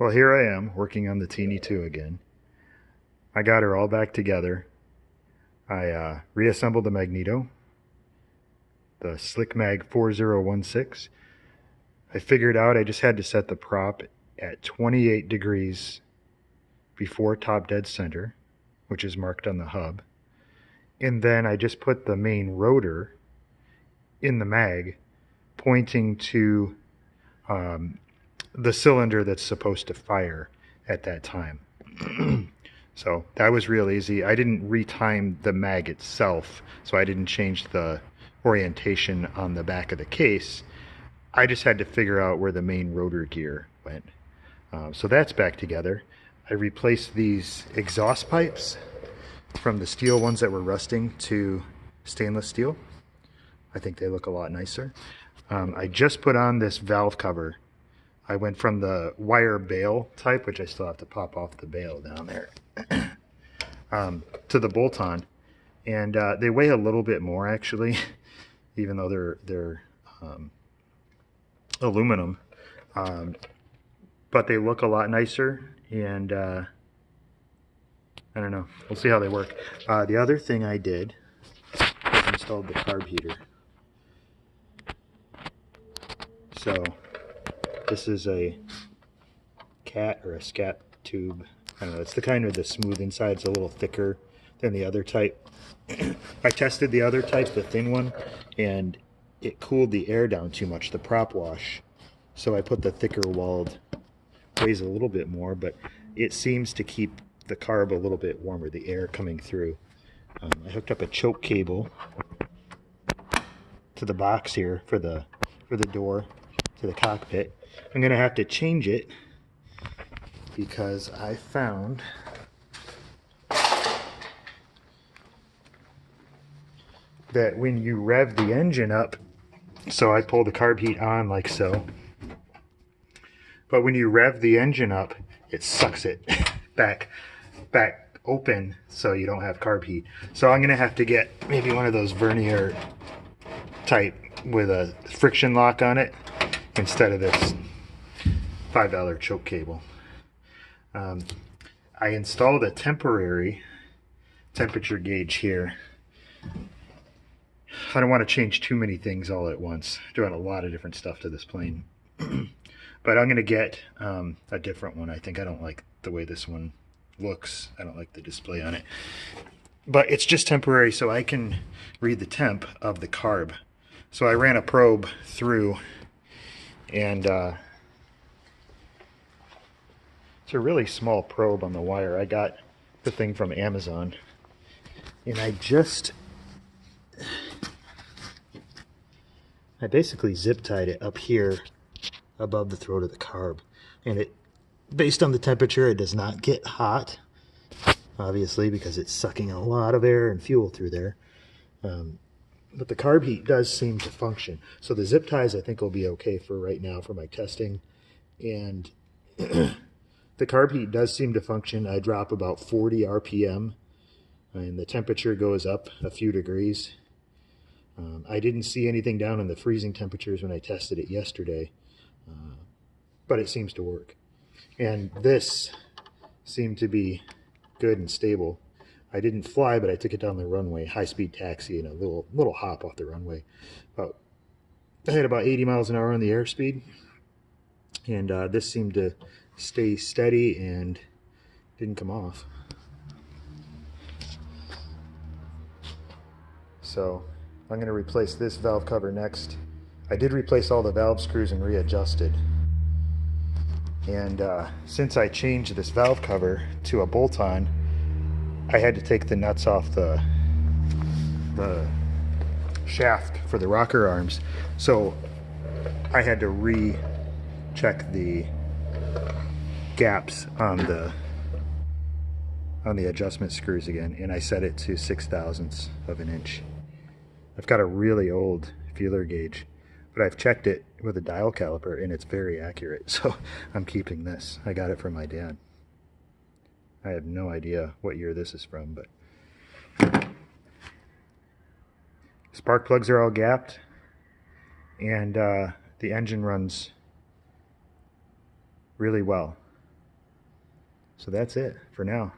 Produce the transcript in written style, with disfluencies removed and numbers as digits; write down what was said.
Well, here I am working on the Teenie Two again. I got her all back together. I reassembled the magneto, the Slick Mag 4016. I figured out I just had to set the prop at 28 degrees before top dead center, which is marked on the hub. And then I just put the main rotor in the mag, pointing to the cylinder that's supposed to fire at that time. So that was real easy. I didn't retime the mag itself, so I didn't change the orientation on the back of the case. I just had to figure out where the main rotor gear went. So that's back together. I replaced these exhaust pipes from the steel ones that were rusting to stainless steel. I think they look a lot nicer. I just put on this valve cover. I went from the wire bail type, which I still have to pop off the bail down there, to the bolt-on, and they weigh a little bit more actually, even though they're aluminum, but they look a lot nicer, and I don't know. We'll see how they work. The other thing I did was installed the carb heater. So this is a cat or a scat tube. I don't know, it's the kind with the smooth inside. It's a little thicker than the other type. I tested the other type, the thin one, and it cooled the air down too much, the prop wash. So I put the thicker walled, weighs a little bit more, but it seems to keep the carb a little bit warmer, the air coming through. I hooked up a choke cable to the box here for the door to the cockpit. I'm gonna have to change it because I found that when you rev the engine up, so I pull the carb heat on like so, but when you rev the engine up, it sucks it back open so you don't have carb heat. So I'm gonna have to get maybe one of those vernier type with a friction lock on it instead of this $5 choke cable. I installed a temporary temperature gauge here. I don't want to change too many things all at once. Doing a lot of different stuff to this plane. But I'm going to get a different one. I think I don't like the way this one looks. I don't like the display on it. But it's just temporary so I can read the temp of the carb. So I ran a probe through, and it's a really small probe on the wire. I got the thing from Amazon, and I basically zip tied it up here above the throat of the carb, and it, based on the temperature, it does not get hot, obviously, because it's sucking a lot of air and fuel through there. But the carb heat does seem to function. So the zip ties I think will be okay for right now for my testing. And the carb heat does seem to function. I drop about 40 RPM and the temperature goes up a few degrees. I didn't see anything down in the freezing temperatures when I tested it yesterday, but it seems to work. And this seemed to be good and stable. I didn't fly, but I took it down the runway, high-speed taxi, and a little hop off the runway. I had about 80 miles an hour on the airspeed, and this seemed to stay steady and didn't come off. So I'm going to replace this valve cover next. I did replace all the valve screws and readjusted. And since I changed this valve cover to a bolt-on, I had to take the nuts off the shaft for the rocker arms, so I had to recheck the gaps on the adjustment screws again, and I set it to 6/1000ths of an inch. I've got a really old feeler gauge, but I've checked it with a dial caliper and it's very accurate, so I'm keeping this. I got it from my dad. I have no idea what year this is from, but spark plugs are all gapped, and the engine runs really well. So that's it for now.